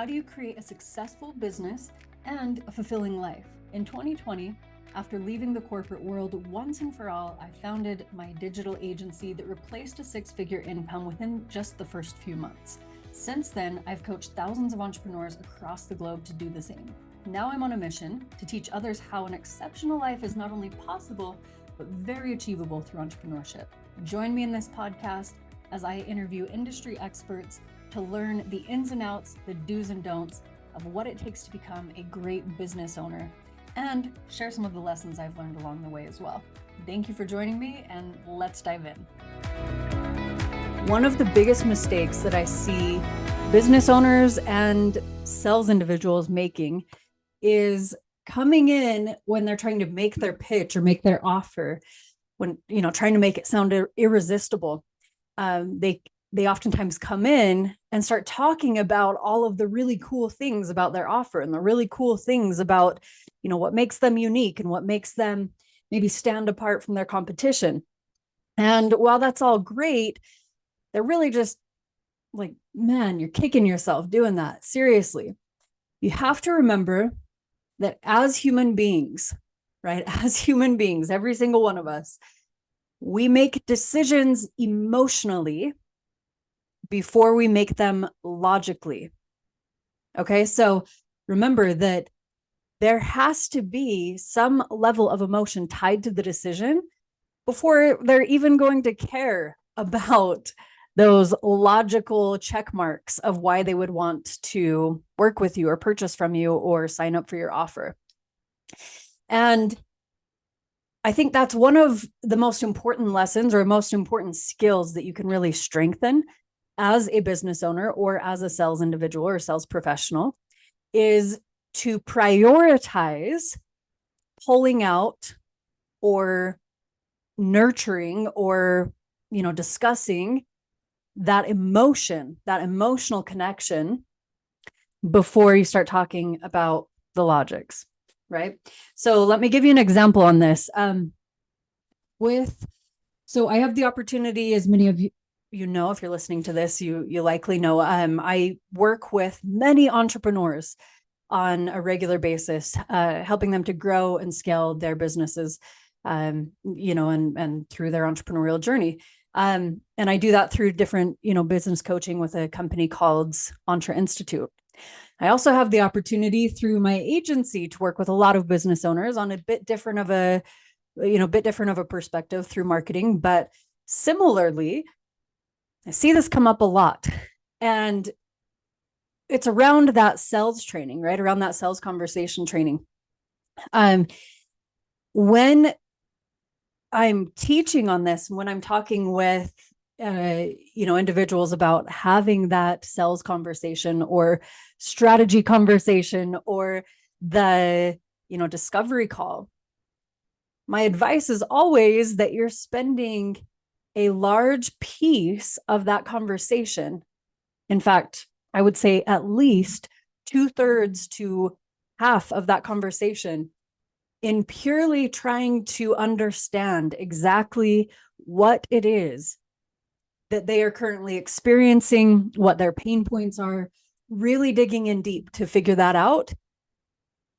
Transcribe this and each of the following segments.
How do you create a successful business and a fulfilling life? In 2020, after leaving the corporate world once and for all, I founded my digital agency that replaced a six-figure income within just the first few months. Since then, I've coached thousands of entrepreneurs across the globe to do the same. Now I'm on a mission to teach others how an exceptional life is not only possible, but very achievable through entrepreneurship. Join me in this podcast as I interview industry experts to learn the ins and outs, the do's and don'ts of what it takes to become a great business owner, and share some of the lessons I've learned along the way as well. Thank you for joining me, and let's dive in. One of the biggest mistakes that I see business owners and sales individuals making is coming in when they're trying to make their pitch or make their offer, when, trying to make it sound irresistible. They oftentimes come in and start talking about all of the really cool things about their offer and the really cool things about, what makes them unique and what makes them maybe stand apart from their competition. And while that's all great, they're really just like, man, you're kicking yourself doing that. Seriously. You have to remember that as human beings, right? As human beings, every single one of us, we make decisions emotionally before we make them logically. Okay, so remember that there has to be some level of emotion tied to the decision before they're even going to care about those logical check marks of why they would want to work with you or purchase from you or sign up for your offer. And I think that's one of the most important lessons or most important skills that you can really strengthen as a business owner or as a sales individual or sales professional, is to prioritize pulling out or nurturing or, discussing that emotion, that emotional connection before you start talking about the logics, right? So let me give you an example on this. So I have the opportunity, as many of you, if you're listening to this, you likely know, I work with many entrepreneurs on a regular basis, helping them to grow and scale their businesses, and through their entrepreneurial journey. And I do that through different, business coaching with a company called Entre Institute. I also have the opportunity through my agency to work with a lot of business owners on a bit different of a perspective through marketing, but similarly, I see this come up a lot, and it's around that sales training, right? Around that sales conversation training. When I'm teaching on this, when I'm talking with, individuals about having that sales conversation or strategy conversation or the, discovery call, my advice is always that you're spending a large piece of that conversation. In fact, I would say at least 2/3 to half of that conversation in purely trying to understand exactly what it is that they are currently experiencing, what their pain points are, really digging in deep to figure that out,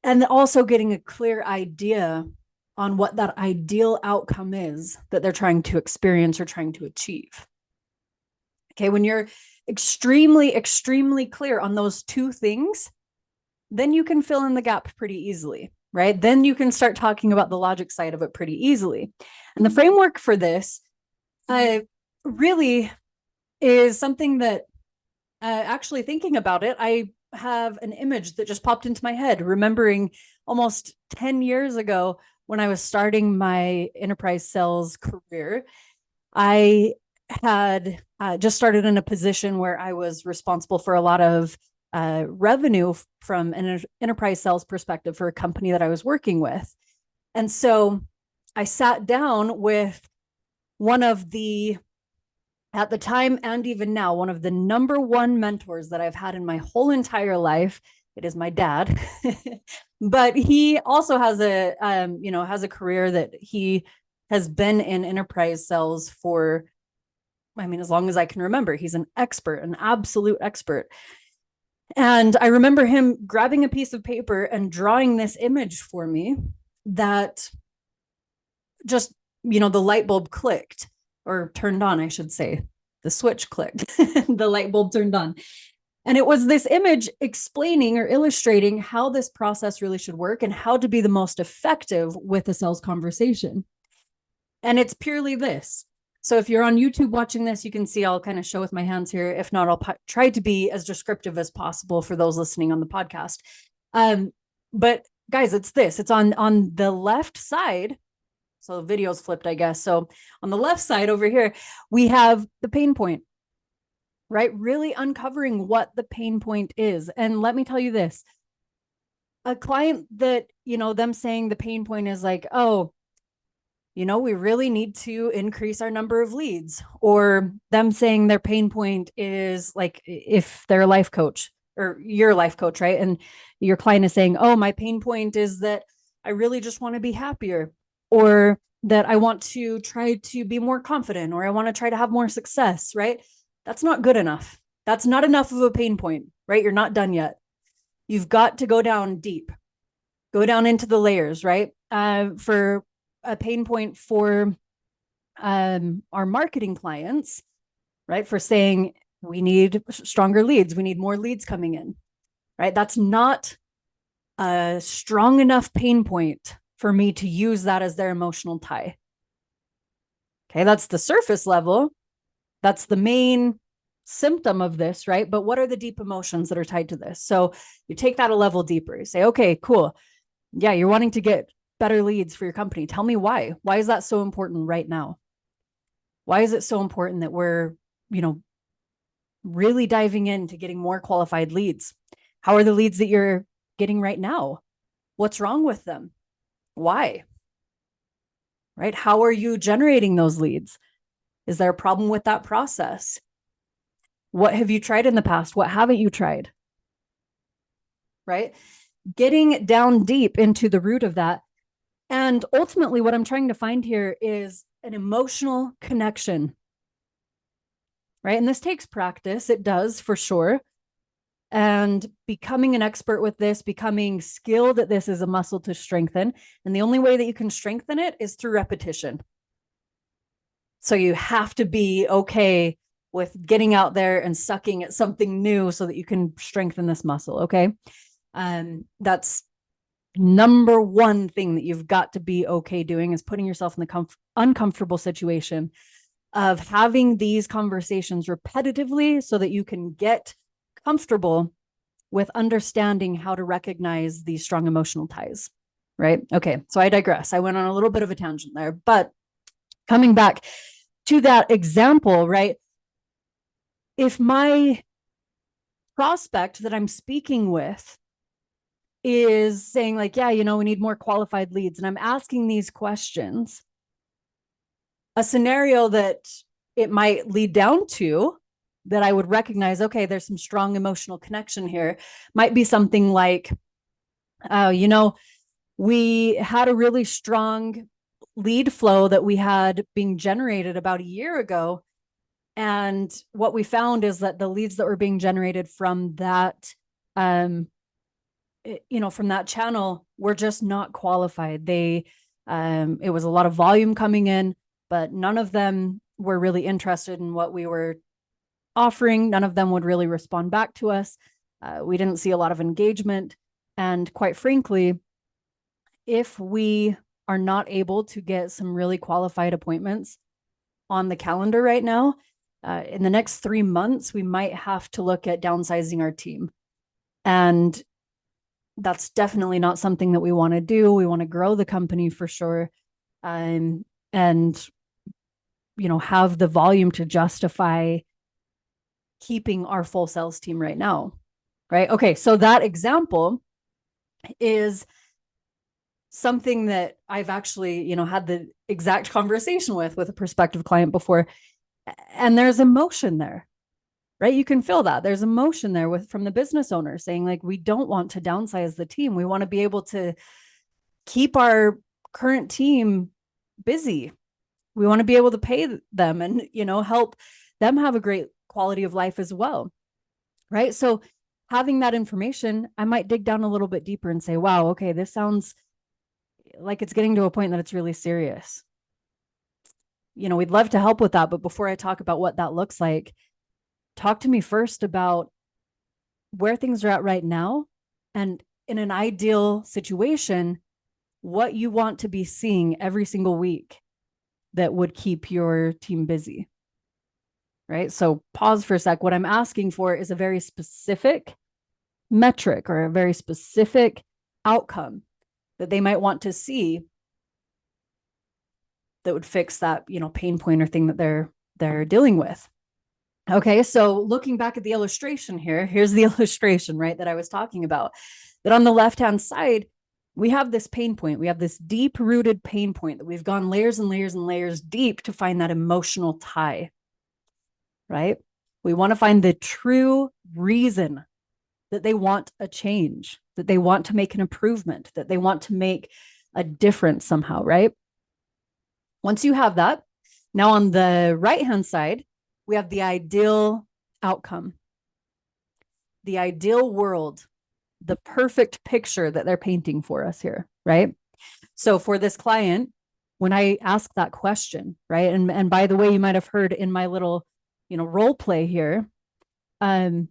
and also getting a clear idea on what that ideal outcome is that they're trying to experience or trying to achieve. Okay, when you're extremely, extremely clear on those two things, then you can fill in the gap pretty easily, right? Then you can start talking about the logic side of it pretty easily. And the framework for this really is something that, actually thinking about it, I have an image that just popped into my head, remembering almost 10 years ago when I was starting my enterprise sales career. I had just started in a position where I was responsible for a lot of revenue from an enterprise sales perspective for a company that I was working with. And so I sat down with one of the, at the time and even now, one of the number one mentors that I've had in my whole entire life. It is my dad, but he also has a career that he has been in enterprise sales for, as long as I can remember. He's an expert, an absolute expert. And I remember him grabbing a piece of paper and drawing this image for me that just, the light bulb clicked, or turned on, I should say. The switch clicked, the light bulb turned on. And it was this image explaining or illustrating how this process really should work and how to be the most effective with a sales conversation. And it's purely this. So if you're on YouTube watching this, you can see I'll kind of show with my hands here. If not, I'll try to be as descriptive as possible for those listening on the podcast. But guys, it's this. It's on the left side. So the video's flipped, I guess. So on the left side over here, we have the pain point, right? Really uncovering what the pain point is. And let me tell you this, a client that, them saying the pain point is like, oh, we really need to increase our number of leads, or them saying their pain point is like, if they're a life coach or you're a life coach, right? And your client is saying, oh, my pain point is that I really just want to be happier, or that I want to try to be more confident, or I want to try to have more success, right? That's not good enough. That's not enough of a pain point, right? You're not done yet. You've got to go down deep, go down into the layers, right? For a pain point for our marketing clients, right? For saying we need stronger leads, we need more leads coming in, right? That's not a strong enough pain point for me to use that as their emotional tie. Okay, that's the surface level. That's the main symptom of this, right? But what are the deep emotions that are tied to this? So you take that a level deeper. You say, okay, cool. Yeah, you're wanting to get better leads for your company. Tell me why. Why is that so important right now? Why is it so important that we're, really diving into getting more qualified leads? How are the leads that you're getting right now? What's wrong with them? Why? Right? How are you generating those leads? Is there a problem with that process? What have you tried in the past? What haven't you tried? Right? Getting down deep into the root of that. And ultimately, what I'm trying to find here is an emotional connection. Right? And this takes practice. It does, for sure. And becoming an expert with this, becoming skilled at this, is a muscle to strengthen. And the only way that you can strengthen it is through repetition. So you have to be okay with getting out there and sucking at something new so that you can strengthen this muscle. Okay. That's number one thing that you've got to be okay doing, is putting yourself in the uncomfortable situation of having these conversations repetitively so that you can get comfortable with understanding how to recognize these strong emotional ties. Right. Okay. So I digress. I went on a little bit of a tangent there, but coming back to that example, right? If my prospect that I'm speaking with is saying like, yeah, we need more qualified leads, and I'm asking these questions, a scenario that it might lead down to that I would recognize, okay, there's some strong emotional connection here, might be something like, we had a really strong lead flow that we had being generated about a year ago. And what we found is that the leads that were being generated from that, from that channel were just not qualified. It was a lot of volume coming in, but none of them were really interested in what we were offering. None of them would really respond back to us. We didn't see a lot of engagement. And quite frankly, if we are not able to get some really qualified appointments on the calendar right now, in the next 3 months, we might have to look at downsizing our team. And that's definitely not something that we want to do. We want to grow the company for sure. And, have the volume to justify keeping our full sales team right now. Right. Okay. So that example is something that I've actually, had the exact conversation with a prospective client before. And there's emotion there, right? You can feel that there's emotion there from the business owner saying like, we don't want to downsize the team. We want to be able to keep our current team busy. We want to be able to pay them and, help them have a great quality of life as well. Right. So having that information, I might dig down a little bit deeper and say, wow, okay, this sounds like it's getting to a point that it's really serious. We'd love to help with that. But before I talk about what that looks like, talk to me first about where things are at right now. And in an ideal situation, what you want to be seeing every single week that would keep your team busy. Right? So pause for a sec. What I'm asking for is a very specific metric or a very specific outcome that they might want to see that would fix that, pain point or thing that they're dealing with. Okay, so looking back at the illustration here, here's the illustration, right, that I was talking about. That on the left-hand side, we have this pain point. We have this deep-rooted pain point that we've gone layers and layers and layers deep to find that emotional tie, right? We want to find the true reason that they want a change, that they want to make an improvement, that they want to make a difference somehow, right? Once you have that, now on the right-hand side, we have the ideal outcome, the ideal world, the perfect picture that they're painting for us here, right? So for this client, when I ask that question, right? And by the way, you might have heard in my little, role play here, that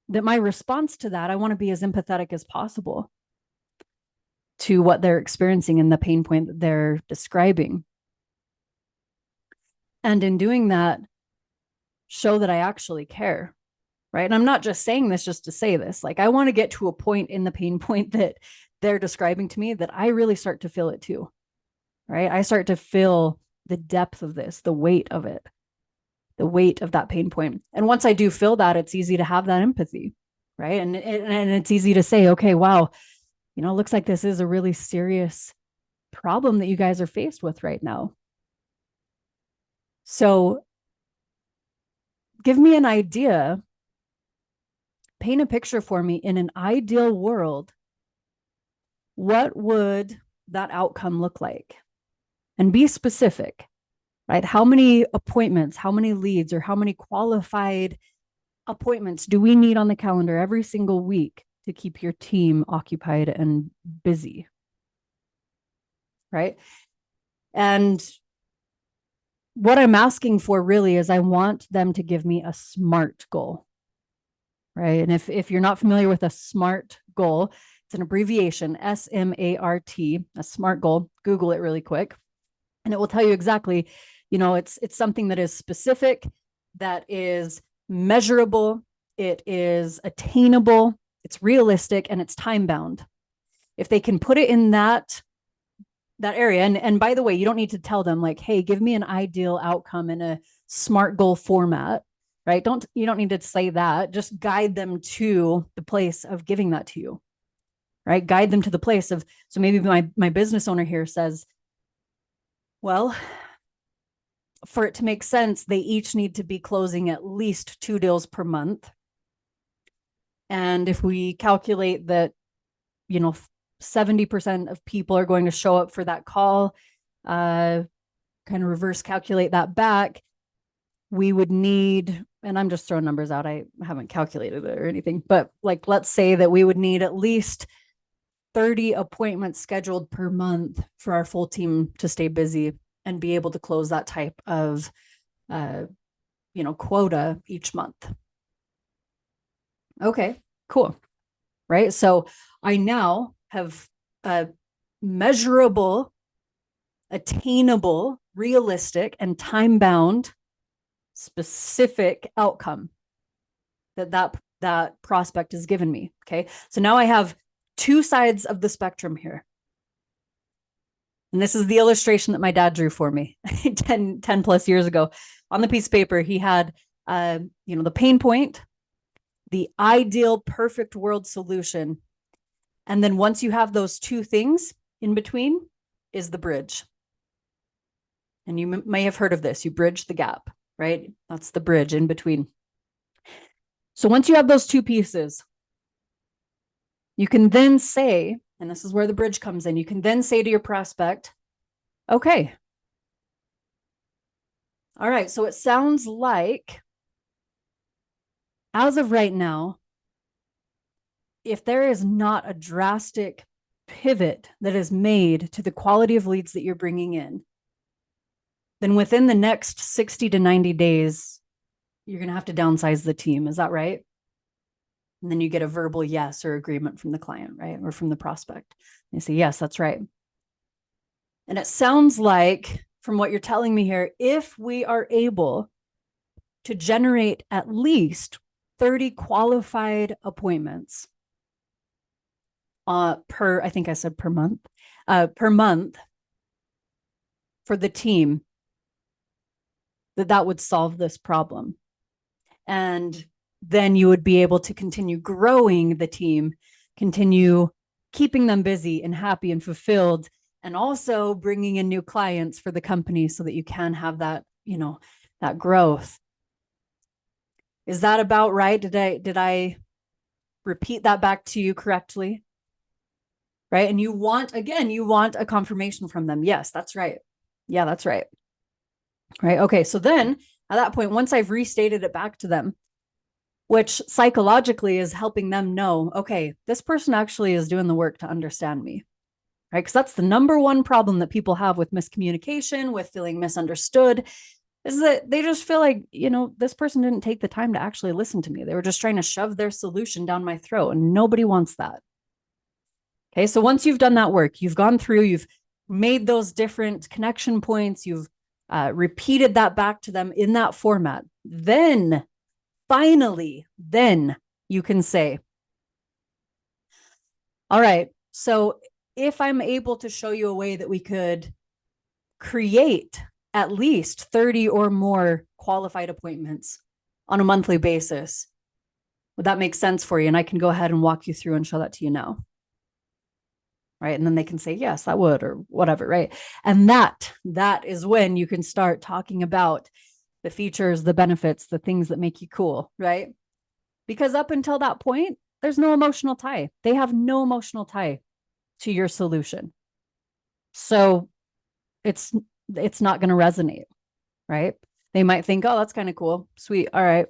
my response to that, I want to be as empathetic as possible to what they're experiencing and the pain point that they're describing. And in doing that, show that I actually care, right? And I'm not just saying this just to say this. Like, I want to get to a point in the pain point that they're describing to me that I really start to feel it too, right? I start to feel the depth of this, the weight of it, the weight of that pain point. And once I do feel that, it's easy to have that empathy, right? And it's easy to say, okay, wow, it looks like this is a really serious problem that you guys are faced with right now. So give me an idea, paint a picture for me in an ideal world. What would that outcome look like? And be specific, right? How many appointments, how many leads, or how many qualified appointments do we need on the calendar every single week to keep your team occupied and busy? Right? And what I'm asking for really is I want them to give me a SMART goal, right? And if you're not familiar with a SMART goal, it's an abbreviation, SMART, a SMART goal. Google it really quick, and it will tell you exactly, it's something that is specific, that is measurable, it is attainable, it's realistic, and it's time bound. If they can put it in that area, and by the way, you don't need to tell them like, hey, give me an ideal outcome in a SMART goal format, right? You don't need to say that. Just guide them to the place of giving that to you, right? Guide them to the place of, so maybe my business owner here says, well, for it to make sense, they each need to be closing at least 2 deals per month. And if we calculate that, 70% of people are going to show up for that call, kind of reverse calculate that back, we would need, and I'm just throwing numbers out, I haven't calculated it or anything, but like, let's say that we would need at least 30 appointments scheduled per month for our full team to stay busy and be able to close that type of, quota each month. Okay, cool. Right. So I now have a measurable, attainable, realistic, and time-bound specific outcome that prospect has given me. Okay. So now I have two sides of the spectrum here. And this is the illustration that my dad drew for me 10 plus years ago. On the piece of paper, he had, the pain point, the ideal perfect world solution. And then once you have those two things in between is the bridge. And you may have heard of this. You bridge the gap, right? That's the bridge in between. So once you have those two pieces, you can then say, and this is where the bridge comes in, you can then say to your prospect, okay, all right, so it sounds like, as of right now, if there is not a drastic pivot that is made to the quality of leads that you're bringing in, then within the next 60 to 90 days, you're going to have to downsize the team. Is that right? And then you get a verbal yes or agreement from the client, right? Or from the prospect. They say, yes, that's right. And it sounds like, from what you're telling me here, if we are able to generate at least 30 qualified appointments per, I think I said per month for the team, that would solve this problem. And then you would be able to continue growing the team, continue keeping them busy and happy and fulfilled, and also bringing in new clients for the company so that you can have that, that growth. Is that about right? Did I repeat that back to you correctly? Right? And you want a confirmation from them. Yes, that's right. Yeah, that's right. Right. Okay. So then at that point, once I've restated it back to them, which psychologically is helping them know, okay, this person actually is doing the work to understand me, right? Because that's the number one problem that people have with miscommunication, with feeling misunderstood, is that they just feel like, this person didn't take the time to actually listen to me. They were just trying to shove their solution down my throat, and nobody wants that. Okay, so once you've done that work, you've gone through, you've made those different connection points, you've repeated that back to them in that format, then finally, then you can say, all right, so if I'm able to show you a way that we could create at least 30 or more qualified appointments on a monthly basis, would that make sense for you? And I can go ahead and walk you through and show that to you now. Right. And then they can say, yes, that would, or whatever. Right. And that is when you can start talking about the features, the benefits, the things that make you cool. Right. Because up until that point, there's no emotional tie. They have no emotional tie to your solution. So it's not going to resonate. Right. They might think, oh, that's kind of cool. Sweet. All right.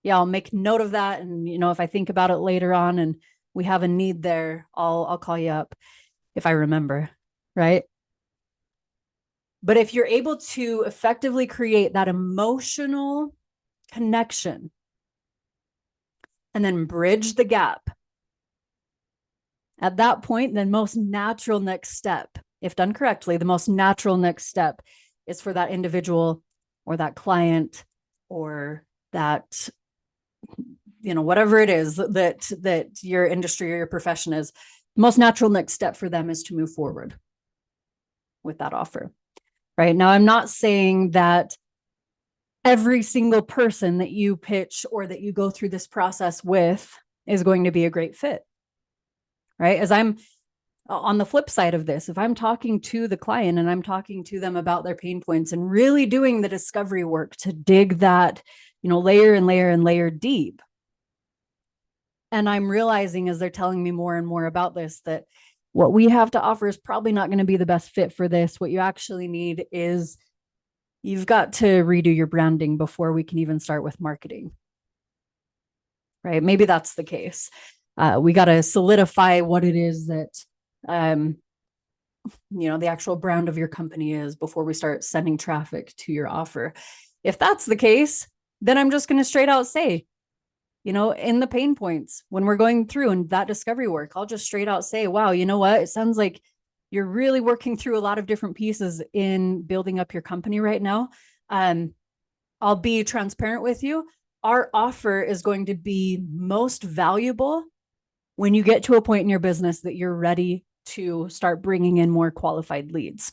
Yeah, I'll make note of that. And, if I think about it later on and we have a need there, I'll call you up if I remember, right? But if you're able to effectively create that emotional connection and then bridge the gap, at that point, the most natural next step, if done correctly, the most natural next step is for that individual or that client or that, whatever it is that your industry or your profession is, the most natural next step for them is to move forward with that offer. Right now, I'm not saying that every single person that you pitch or that you go through this process with is going to be a great fit. Right? As I'm on the flip side of this, if I'm talking to the client and I'm talking to them about their pain points and really doing the discovery work to dig that, layer and layer and layer deep, and I'm realizing as they're telling me more and more about this, that what we have to offer is probably not going to be the best fit for this. What you actually need is you've got to redo your branding before we can even start with marketing. Right? Maybe that's the case. We got to solidify what it is that, the actual brand of your company is before we start sending traffic to your offer. If that's the case, then I'm just going to straight out say, in the pain points, when we're going through and that discovery work, I'll just straight out say, wow, you know what? It sounds like you're really working through a lot of different pieces in building up your company right now. I'll be transparent with you. Our offer is going to be most valuable when you get to a point in your business that you're ready to start bringing in more qualified leads.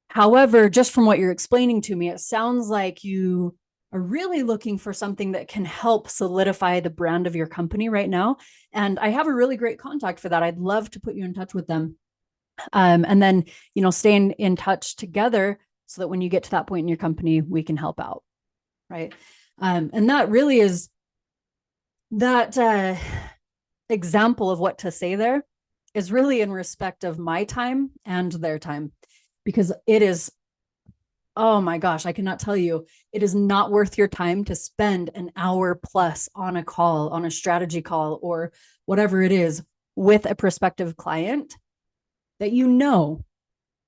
However, just from what you're explaining to me, it sounds like you are really looking for something that can help solidify the brand of your company right now. And I have a really great contact for that. I'd love to put you in touch with them. And then, staying in touch together so that when you get to that point in your company, we can help out. Right. And that really is that example of what to say there is really in respect of my time and their time, because it is Oh my gosh, I cannot tell you. It is not worth your time to spend an hour plus on a call, on a strategy call, or whatever it is with a prospective client that you know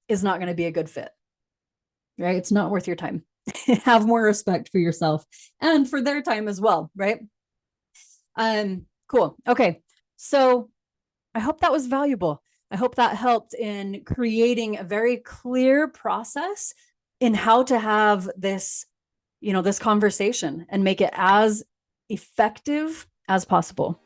is not going to be a good fit, right? It's not worth your time. Have more respect for yourself and for their time as well, right? Cool. Okay. So I hope that was valuable. I hope that helped in creating a very clear process in how to have this, this conversation and make it as effective as possible.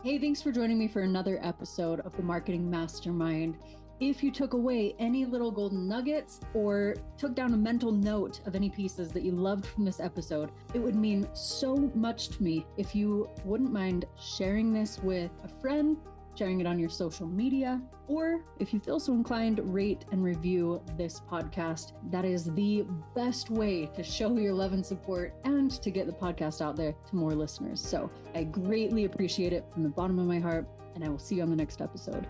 Hey, thanks for joining me for another episode of the Marketing Mastermind. If you took away any little golden nuggets or took down a mental note of any pieces that you loved from this episode, it would mean so much to me if you wouldn't mind sharing this with a friend, sharing it on your social media, or if you feel so inclined, rate and review this podcast. That is the best way to show your love and support and to get the podcast out there to more listeners. So I greatly appreciate it from the bottom of my heart, and I will see you on the next episode.